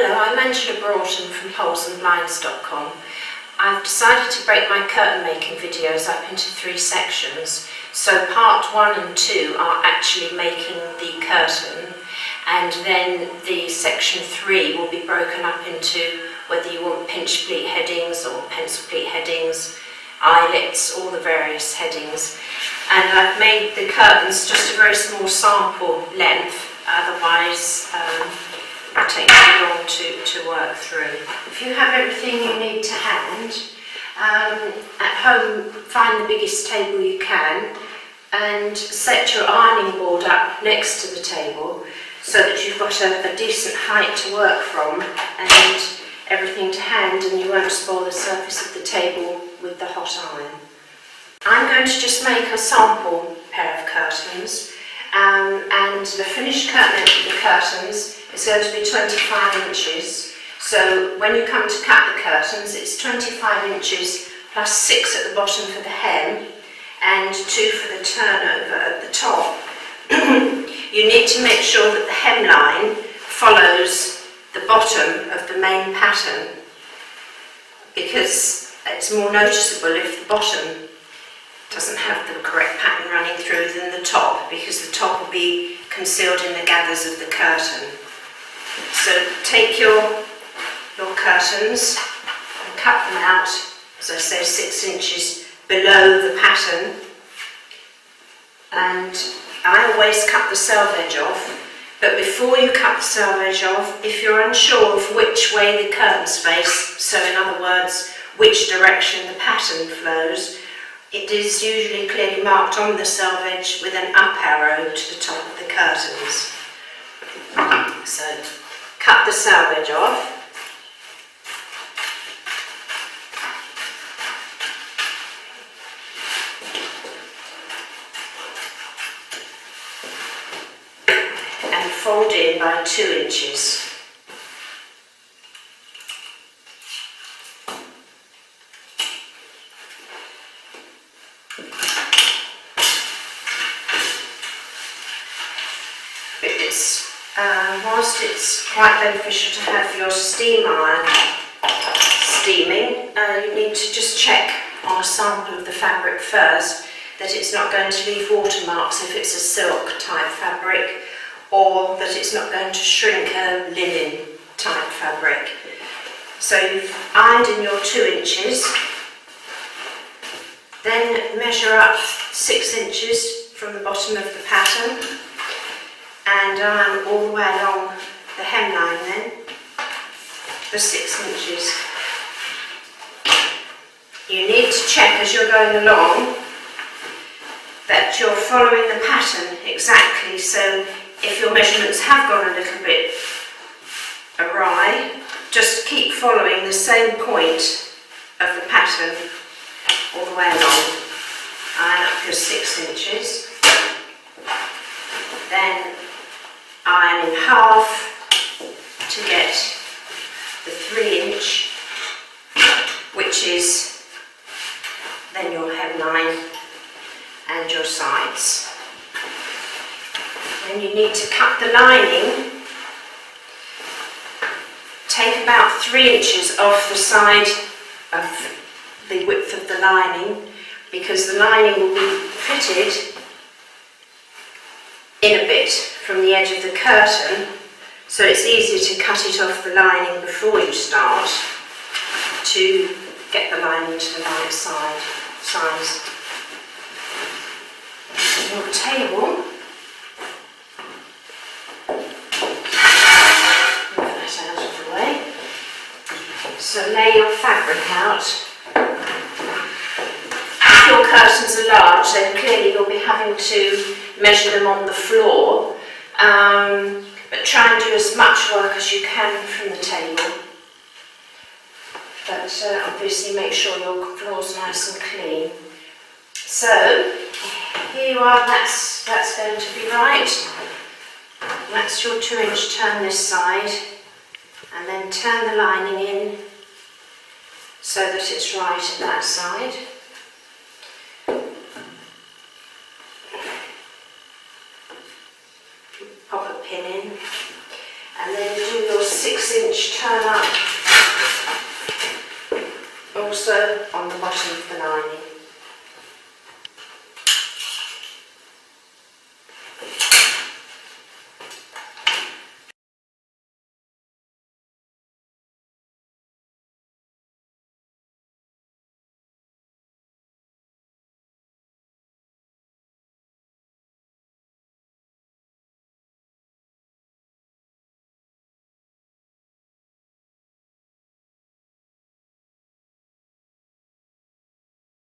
Hello, I'm Angela Broughton from holesandblinds.com. I've decided to break my curtain making videos up into 3 sections. So part 1 and 2 are actually making the curtain, and then the section 3 will be broken up into whether you want pinch pleat headings or pencil pleat headings, eyelets, all the various headings. And I've made the curtains just a very small sample length, otherwise it takes too long to work through. If you have everything you need to hand, at home find the biggest table you can and set your ironing board up next to the table so that you've got a decent height to work from and everything to hand, and you won't spoil the surface of the table with the hot iron. I'm going to just make a sample pair of curtains, and the finished curtain of the curtains is going to be 25 inches. So when you come to cut the curtains, it's 25 inches plus 6 at the bottom for the hem and 2 for the turnover at the top. You need to make sure that the hemline follows the bottom of the main pattern, because it's more noticeable if the bottom doesn't have the correct pattern running through than the top, because the top will be concealed in the gathers of the curtain. So take your curtains and cut them out, as I say, 6 inches below the pattern. And I always cut the selvage off, but before you cut the selvage off, if you're unsure of which way the curtains face, so in other words, which direction the pattern flows, it is usually clearly marked on the selvage with an up arrow to the top of the curtains. So cut the selvage off. And fold in by 2 inches. Whilst it's quite beneficial to have your steam iron steaming, you need to just check on a sample of the fabric first that it's not going to leave watermarks if it's a silk type fabric, or that it's not going to shrink a linen type fabric. So you've ironed in your 2 inches, then measure up 6 inches from the bottom of the pattern and iron all the way along the hemline then for 6 inches. You need to check as you're going along that you're following the pattern exactly, so if your measurements have gone a little bit awry, just keep following the same point of the pattern all the way along. Iron up your 6 inches, then iron in half to get the 3 inch, which is then your hemline and your sides. When you need to cut the lining, take about 3 inches off the side of the width of the lining, because the lining will be fitted in a bit from the edge of the curtain, so it's easier to cut it off the lining before you start to get the lining to the right size. Your table, move that out of the way. So lay your fabric out. If your curtains are large, then clearly you'll be having to measure them on the floor, but try and do as much work as you can from the table. But obviously make sure your floor's nice and clean. So here you are, that's going to be right. That's your 2 inch turn this side, and then turn the lining in so that it's right at that side. Pop a pin in, And then do your 6-inch turn up also on the bottom of the lining.